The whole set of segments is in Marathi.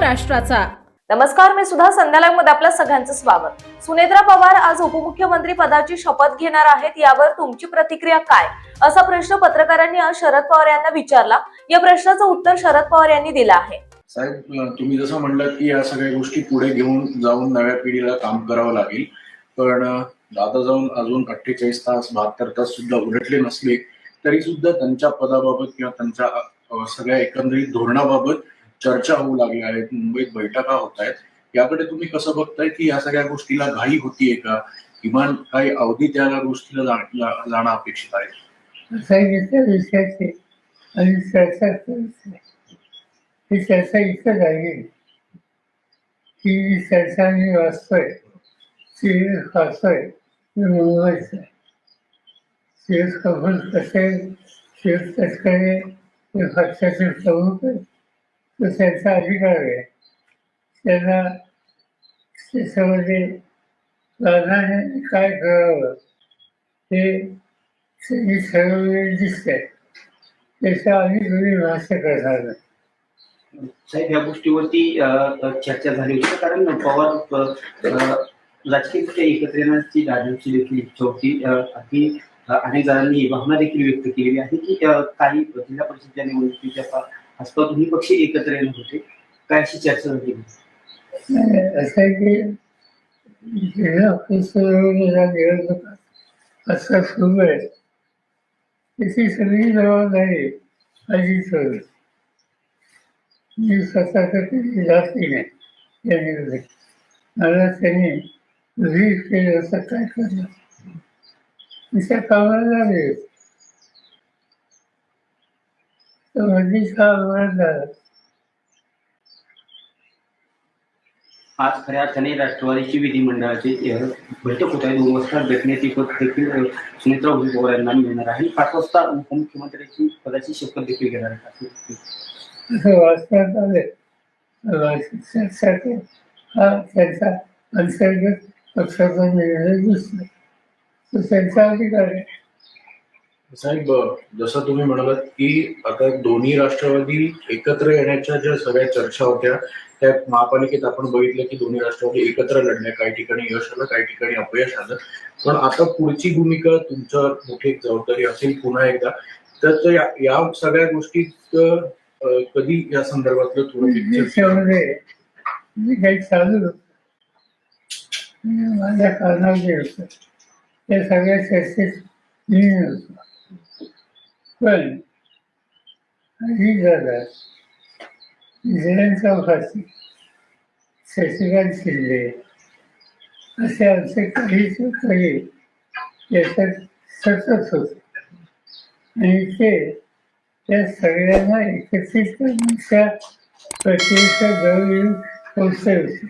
महाराष्ट्राचा। नमस्कार, मी सुद्धा संध्याकाळमध्ये आपल्या सगळ्यांचं स्वागत। सुनेत्रा पवार आज उपमुख्यमंत्री पदाची शपथ घेणार आहेत, यावर तुमची प्रतिक्रिया काय, असा प्रश्न पत्रकारांनी आज शरद पवार यांना विचारला। या प्रश्नाचं उत्तर शरद पवार यांनी दिलं आहे। साहेब, तुम्ही जसं म्हणलं की या सगळ्या गोष्टी पुढे घेऊन जाऊन नव्या पिढीला काम करावं लागेल, पण दादा जाऊन अजून 48 तास 72 तास सुद्धा उलटले नसले तरी सुद्धा त्यांच्या पदाबाबत किंवा त्यांच्या सगळ्या एकंदरीत धोरणाबाबत चर्चा होऊ लागल्या आहेत, मुंबईत बैठका होत आहेत। याकडे तुम्ही कसं बघताय की या सगळ्या गोष्टीला घाई होतीये का, किमान काही अवधी त्या गोष्टीला जाणं अपेक्षित आहे? ही चर्चा इतकं झाली की चर्चा मी वाचतोय, सिरियस वाचतोय, मुंबईचं सिरियस कबूल कसे शिव तस्करे पक्षाचे प्रमुख आहेत, तो त्यांचा अधिकार आहे। त्यांना त्याच्यामध्ये प्राधान्याने काय करावं हे त्यांनी ठरवलेले दिसतंय, त्याच्या आम्ही तुम्ही भाष्य करणार नाही। साहेब, या गोष्टीवरती चर्चा झाली होती, कारण पवार राजकीय एकत्र येण्याची राजकीय देखील इच्छा होती। अगदी अनेक जणांनी भावना देखील व्यक्त केलेली आहे की काही जिल्हा परिषदेच्या निवडणुकीच्या आसपास दोन्ही पक्ष एकत्र येणार होते, काय अशी चर्चा झाली? असं आहे की जिल्हा परिषदेच्या निवडणुका असं सुरू आहे, त्याची सगळी जबाबदारी अजित होईल। मी स्वतः कधी जाती नाही या निवडणुकीत, मला त्यांनी रीड केलं असं काय करलं, त्या कामाला लागले तर मध्येच हा अपघात झाला। आज खऱ्या अर्थाने राष्ट्रवादीची विधिमंडळाची बैठक होत आहे। 2 वाजता घटनेची पद देखील सुनेत्रा पवार यांना मिळणार आहे। 5 वाजता उपमुख्यमंत्र्यांची पदाची शपथ देखील घेणार आहे असं वाचण्यात आले। हा त्यांचा अंतर्गत पक्षाचा निर्णय दिसतो, तो त्यांचा अधिकार आहे। साहेब, जसं तुम्ही म्हणालात की आता दोन्ही राष्ट्रवादी एकत्र येण्याच्या ज्या सगळ्या चर्चा होत्या त्या महापालिकेत आपण बघितलं की दोन्ही राष्ट्रवादी एकत्र लढल्या, काही ठिकाणी यश आलं, काही ठिकाणी अपयश आलं। पण आता पुढची भूमिका तुमच्यावर मोठी जबाबदारी असेल पुन्हा एकदा, तर या सगळ्या गोष्टीत कधी या संदर्भातलं थोडं मी काही चालू होत माझ्या कारणाचे होतं, त्या सगळ्या चर्चेत मी होतो, पण ही झाला जयंत चौकाशी, शशिकांत शिंदे असे आमचे काही काही याच्यात सतत होते आणि ते त्या सगळ्यांना एकत्रित करण्याच्या प्रक्रियेचा जवळ पोचले होते।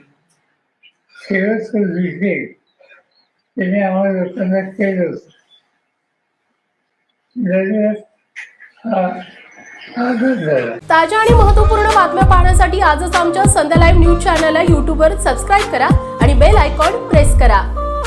शेवटचं विषय त्याने आम्हाला लोकांना केलं होतं। ताज्या आणि महत्त्वपूर्ण बातम्या पाहण्यासाठी आजच आमच्या संध्या लाईव्ह न्यूज चॅनलला YouTubeवर सबस्क्राईब करा आणि बेल आयकॉन प्रेस करा।